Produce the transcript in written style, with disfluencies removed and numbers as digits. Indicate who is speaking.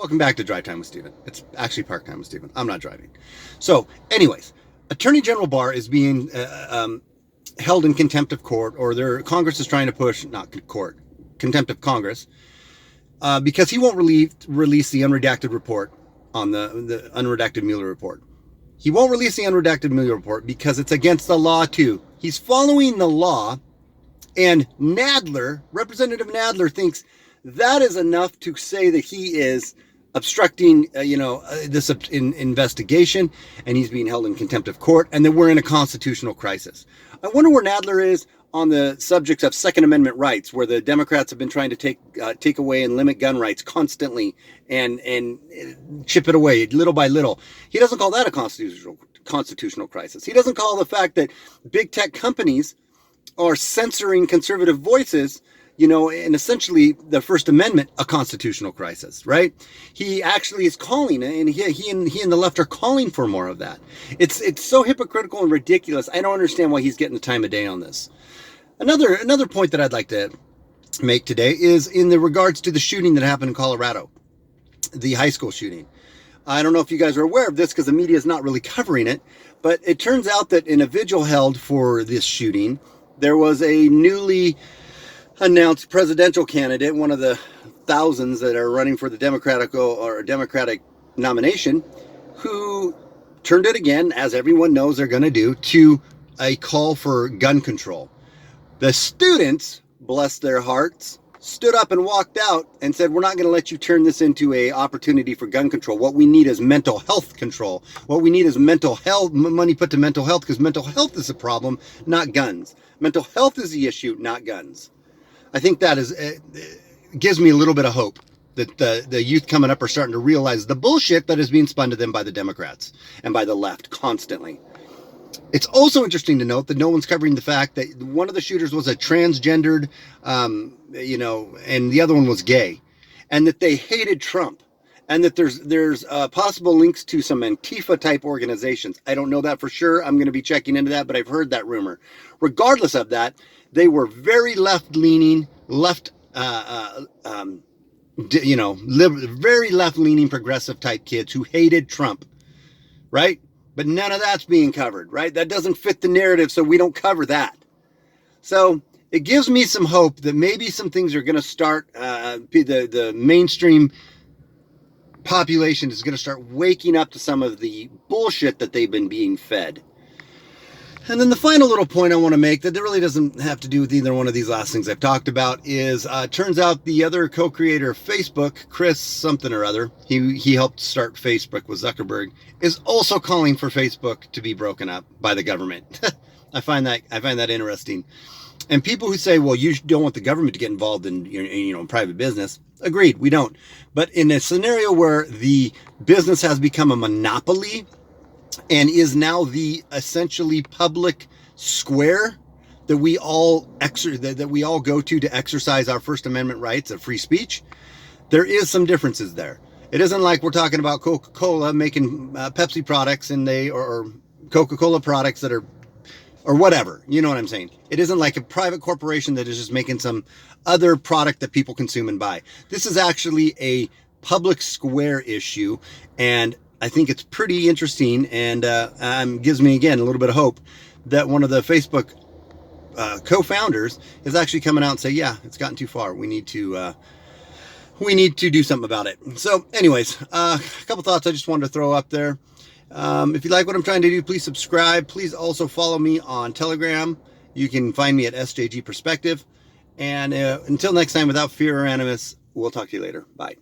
Speaker 1: Welcome back to Drive Time with Steven. It's actually Park Time with Steven. I'm not driving. So, anyways, Attorney General Barr is being held in contempt of court, or Congress is trying to push, not court, contempt of Congress, because he won't release the unredacted report on the unredacted Mueller report. He won't release the unredacted Mueller report because it's against the law too. He's following the law, and Representative Nadler thinks that is enough to say that he is obstructing, this investigation, and he's being held in contempt of court, and that we're in a constitutional crisis. I wonder where Nadler is on the subjects of Second Amendment rights, where the Democrats have been trying to take away and limit gun rights constantly and chip it away little by little. He doesn't call that a constitutional crisis. He doesn't call the fact that big tech companies are censoring conservative voices, and essentially the First Amendment, a constitutional crisis, right? He actually is calling, and he and the left are calling for more of that. It's so hypocritical and ridiculous. I don't understand why he's getting the time of day on this. Another point that I'd like to make today is in the regards to the shooting that happened in Colorado, the high school shooting. I don't know if you guys are aware of this because the media is not really covering it, but it turns out that in a vigil held for this shooting, there was a newly announced presidential candidate, one of the thousands that are running for the Democratic nomination, who turned it again, as everyone knows they're going to do, to a call for gun control. The students, bless their hearts, stood up and walked out and said, we're not going to let you turn this into an opportunity for gun control. What we need is mental health control. What we need is mental health, money put to mental health, because mental health is the problem, not guns. Mental health is the issue, not guns. I think that gives me a little bit of hope that the youth coming up are starting to realize the bullshit that is being spun to them by the Democrats and by the left constantly. It's also interesting to note that no one's covering the fact that one of the shooters was a transgendered, and the other one was gay, and that they hated Trump, and that there's possible links to some Antifa type organizations. I don't know that for sure. I'm going to be checking into that, but I've heard that rumor. Regardless of that, they were very left-leaning, very left-leaning progressive type kids who hated Trump, right? But none of that's being covered, right? That doesn't fit the narrative, so we don't cover that. So it gives me some hope that maybe some things are going to start, the mainstream population is going to start waking up to some of the bullshit that they've been being fed. And then the final little point I want to make that really doesn't have to do with either one of these last things I've talked about is, turns out the other co-creator of Facebook, Chris something or other, he helped start Facebook with Zuckerberg, is also calling for Facebook to be broken up by the government. I find that interesting. And people who say, well, you don't want the government to get involved in private business. Agreed, we don't. But in a scenario where the business has become a monopoly and is now the essentially public square that we all go to exercise our First Amendment rights of free speech, there is some differences there. It isn't like we're talking about Coca-Cola making Pepsi products or Coca-Cola products that are, or whatever, you know what I'm saying? It isn't like a private corporation that is just making some other product that people consume and buy. This is actually a public square issue, and I think it's pretty interesting, and gives me, again, a little bit of hope that one of the Facebook co-founders is actually coming out and say, yeah, it's gotten too far. We need to do something about it. So anyways, a couple thoughts I just wanted to throw up there. If you like what I'm trying to do, please subscribe. Please also follow me on Telegram. You can find me at SJG Perspective. And until next time, without fear or animus, we'll talk to you later. Bye.